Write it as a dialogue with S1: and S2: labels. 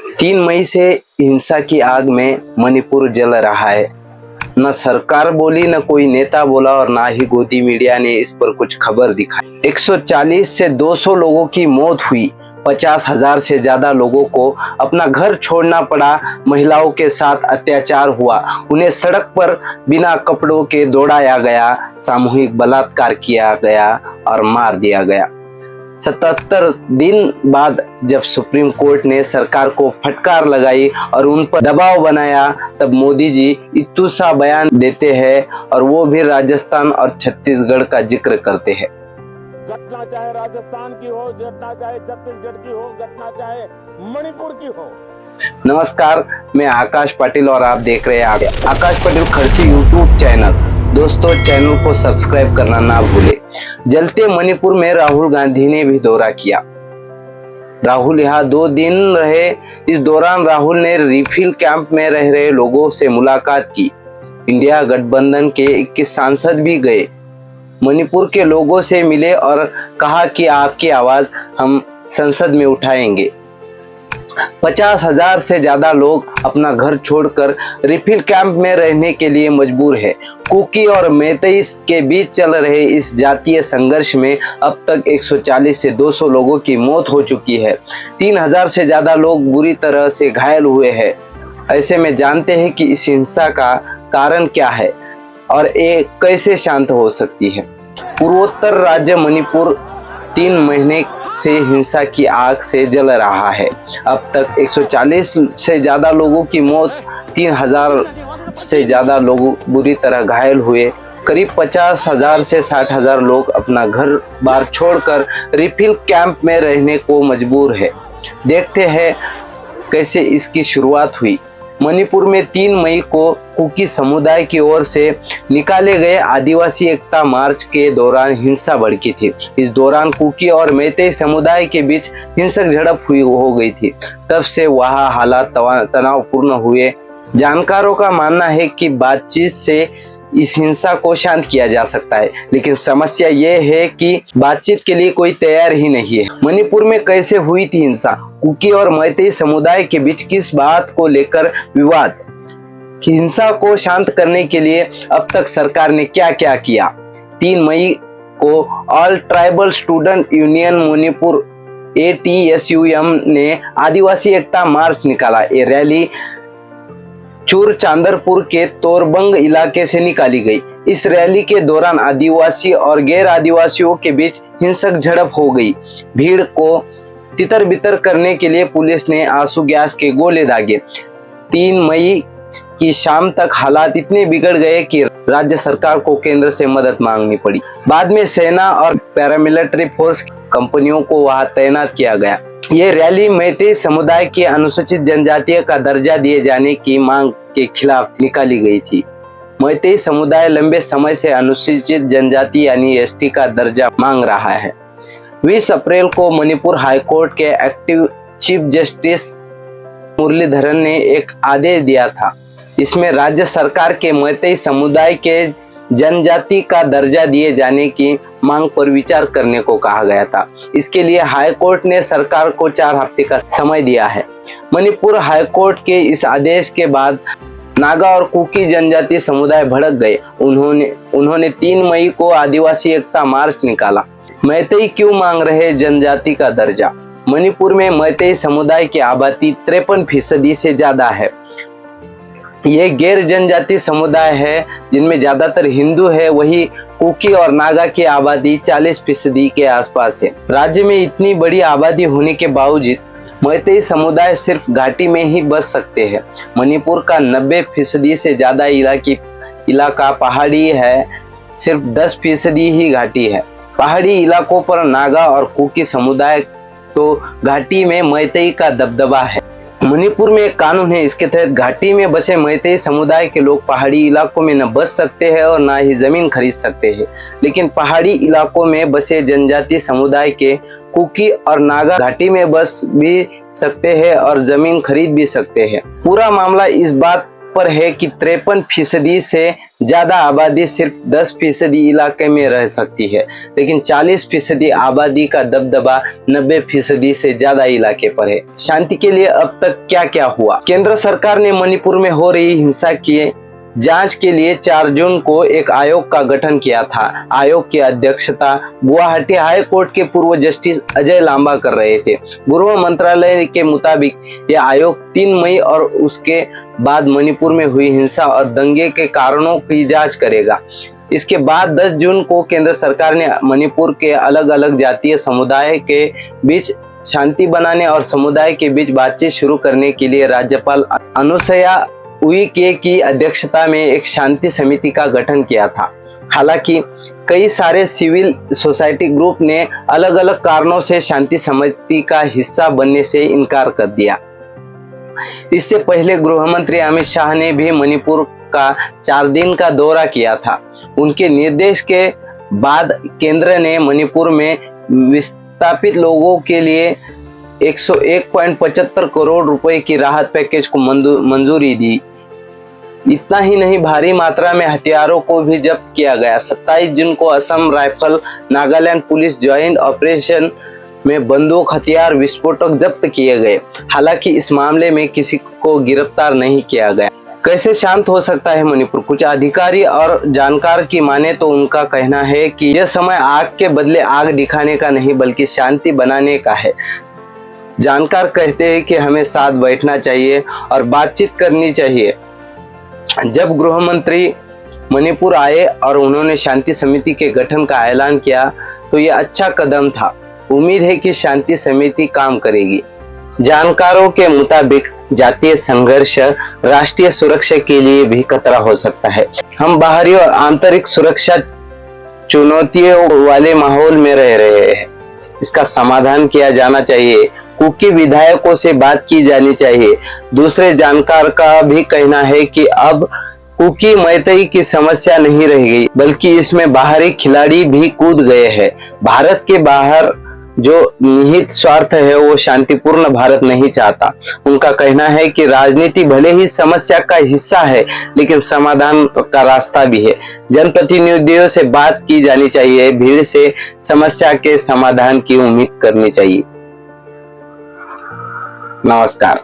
S1: 3 मई से हिंसा की आग में मणिपुर जल रहा है। न सरकार बोली, न कोई नेता बोला और ना ही गोदी मीडिया ने इस पर कुछ खबर दिखाई। 140 से 200 लोगों की मौत हुई, 50,000 से ज्यादा लोगों को अपना घर छोड़ना पड़ा, महिलाओं के साथ अत्याचार हुआ, उन्हें सड़क पर बिना कपड़ों के दौड़ाया गया, सामूहिक बलात्कार किया गया और मार दिया गया। 77 दिन बाद जब सुप्रीम कोर्ट ने सरकार को फटकार लगाई और उन पर दबाव बनाया, तब मोदी जी इत्तू सा बयान देते हैं और वो भी राजस्थान और छत्तीसगढ़ का जिक्र करते हैं।
S2: घटना चाहे राजस्थान की हो, घटना चाहे छत्तीसगढ़ की हो, घटना चाहे मणिपुर की हो।
S1: नमस्कार, मैं आकाश पाटिल और आप देख रहे हैं आकाश पाटिल खर्ची यूट्यूब चैनल। दोस्तों, चैनल को सब्सक्राइब करना ना भूले। जलते मणिपुर में राहुल गांधी ने भी दौरा किया। राहुल यहाँ 2 दिन रहे। इस दौरान राहुल ने रिफिल कैंप में रह रहे लोगों से मुलाकात की। इंडिया गठबंधन के 21 सांसद भी गए, मणिपुर के लोगों से मिले और कहा कि आपकी आवाज हम संसद में उठाएंगे। 50,000 से ज्यादा लोग अपना घर छोड़कर रिफिल कैंप में रहने के लिए मजबूर है। कुकी और मैतेई के बीच चल रहे इस जातीय संघर्ष में अब तक 140 से 200 लोगों की मौत हो चुकी है। 3,000 से ज्यादा लोग बुरी तरह से घायल हुए हैं। ऐसे में जानते हैं कि इस हिंसा का कारण क्या है और ये कैसे शांत हो सकती है। पूर्वोत्तर राज्य मणिपुर 3 महीने से हिंसा की आग से जल रहा है। अब तक 140 से ज्यादा लोगों की मौत, 3,000 से ज्यादा लोग बुरी तरह घायल हुए। करीब 50,000 से 60,000 लोग अपना घर बार छोड़कर रिफिल कैंप में रहने को मजबूर है। देखते हैं कैसे इसकी शुरुआत हुई। मणिपुर में 3 मई को कुकी समुदाय की ओर से निकाले गए आदिवासी एकता मार्च के दौरान हिंसा भड़की थी। इस दौरान कुकी और मैतेई समुदाय के बीच हिंसक झड़प हो गई थी। तब से वहाँ हालात तनावपूर्ण हुए। जानकारों का मानना है कि बातचीत से इस हिंसा को शांत किया जा सकता है, लेकिन समस्या ये है कि बातचीत के लिए कोई तैयार ही नहीं है। मणिपुर में कैसे हुई थी हिंसा? कुकी और मैतेई समुदाय के बीच किस बात को लेकर विवाद? हिंसा को शांत करने के लिए अब तक सरकार ने क्या क्या किया? 3 मई को all tribal student union Manipur ATSUM ने आदिवासी एकता मार्च निकाला। ये रैली चूरचांदपुर के तोरबंग इलाके से निकाली गई। इस रैली के दौरान आदिवासी और गैर आदिवासियों के बीच हिंसक झड़प हो गई। भीड़ को तितर बितर करने के लिए पुलिस ने आंसू गैस के गोले दागे। 3 मई की शाम तक हालात इतने बिगड़ गए कि राज्य सरकार को केंद्र से मदद मांगनी पड़ी। बाद में सेना और पैरामिलिट्री फोर्स कंपनियों को वहां तैनात किया गया। ये रैली मैतेई समुदाय के अनुसूचित जनजातीय का दर्जा दिए जाने की मांग के खिलाफ निकाली गई थी। मैतेई समुदाय लंबे समय से अनुसूचित जनजाति यानी ST का दर्जा मांग रहा है। 20 अप्रैल को मणिपुर हाईकोर्ट के एक्टिव चीफ जस्टिस मुरलीधरन ने एक आदेश दिया था। इसमें राज्य सरकार के मैतेई समुदाय के जनजाति का दर्जा दिए जाने की मांग पर विचार करने को कहा गया था। इसके लिए हाईकोर्ट ने सरकार को 4 हफ्ते का समय दिया है। मणिपुर हाईकोर्ट के इस आदेश के बाद नागा और कुकी जनजाति समुदाय भड़क गए। उन्होंने 3 मई को आदिवासी एकता मार्च निकाला। मैतेई क्यों मांग रहे जनजाति का दर्जा? मणिपुर में मैतेई समुदाय की आबादी 53% से ज्यादा है। ये गैर जनजाति समुदाय है जिनमें ज्यादातर हिंदू है। वही कुकी और नागा की आबादी 40% के आसपास है। राज्य में इतनी बड़ी आबादी होने के बावजूद मैतेई समुदाय सिर्फ घाटी में ही बस सकते हैं। मणिपुर का 90% से ज्यादा इलाका पहाड़ी है, सिर्फ 10% ही घाटी है। पहाड़ी इलाकों पर नागा और कुकी समुदाय, तो घाटी में मैतेई का दबदबा है। मणिपुर में एक कानून है, इसके तहत घाटी में बसे मैतेई समुदाय के लोग पहाड़ी इलाकों में न बस सकते हैं और न ही जमीन खरीद सकते हैं। लेकिन पहाड़ी इलाकों में बसे जनजाति समुदाय के कुकी और नागा घाटी में बस भी सकते हैं और जमीन खरीद भी सकते हैं। पूरा मामला इस बात पर है कि 53% से ज्यादा आबादी सिर्फ 10% इलाके में रह सकती है, लेकिन 40% आबादी का दबदबा 90% से ज्यादा इलाके पर है। शांति के लिए अब तक क्या क्या हुआ? केंद्र सरकार ने मणिपुर में हो रही हिंसा की जांच के लिए 4 जून को एक आयोग का गठन किया था। आयोग की अध्यक्षता गुवाहाटी हाई कोर्ट के पूर्व जस्टिस अजय लांबा कर रहे थे। गृह मंत्रालय के मुताबिक यह आयोग 3 मई और उसके बाद मणिपुर में हुई हिंसा और दंगे के कारणों की जांच करेगा। इसके बाद 10 जून को केंद्र सरकार ने मणिपुर के अलग अलग जातीय समुदाय के बीच शांति बनाने और समुदाय के बीच बातचीत शुरू करने के लिए राज्यपाल अनुसुईया उइके की अध्यक्षता में एक शांति समिति का गठन किया था। हालांकि कई सारे सिविल सोसाइटी ग्रुप ने अलग अलग कारणों से शांति समिति का हिस्सा बनने से इनकार कर दिया। इससे पहले गृह मंत्री अमित शाह ने भी मणिपुर का 4 दिन का दौरा किया था। उनके निर्देश के बाद केंद्र ने मणिपुर में विस्थापित लोगों के लिए 101.75 करोड़ रुपए की राहत पैकेज को मंजूरी दी। इतना ही नहीं, भारी मात्रा में हथियारों को भी जब्त किया गया। 27 जून को Assam rifle Nagaland police joint operation में बंदूक, हथियार, विस्फोटक जब्त किए गए। हालांकि इस मामले में किसी को गिरफ्तार नहीं किया गया। कैसे शांत हो सकता है मणिपुर? कुछ अधिकारी और जानकार की माने तो उनका कहना है कि यह समय आग के बदले आग दिखाने का नहीं बल्कि शांति बनाने का है। जानकार कहते हैं कि हमें साथ बैठना चाहिए और बातचीत करनी चाहिए। जब गृह मंत्री मणिपुर आए और उन्होंने शांति समिति के गठन का ऐलान किया तो यह अच्छा कदम था। उम्मीद है कि शांति समिति काम करेगी। जानकारों के मुताबिक जातीय संघर्ष राष्ट्रीय सुरक्षा के लिए भी खतरा हो सकता है। हम बाहरी और आंतरिक सुरक्षा चुनौतियों वाले माहौल में रह रहे हैं। इसका समाधान किया जाना चाहिए। कुकी विधायकों से बात की जानी चाहिए। दूसरे जानकार का भी कहना है कि अब कुकी मैतेई की समस्या नहीं रह गई, बल्कि इसमें बाहरी खिलाड़ी भी कूद गए हैं। भारत के बाहर जो निहित स्वार्थ है वो शांतिपूर्ण भारत नहीं चाहता। उनका कहना है कि राजनीति भले ही समस्या का हिस्सा है, लेकिन समाधान का रास्ता भी है। जनप्रतिनिधियों से बात की जानी चाहिए। भीड़ से समस्या के समाधान की उम्मीद करनी चाहिए। नमस्कार।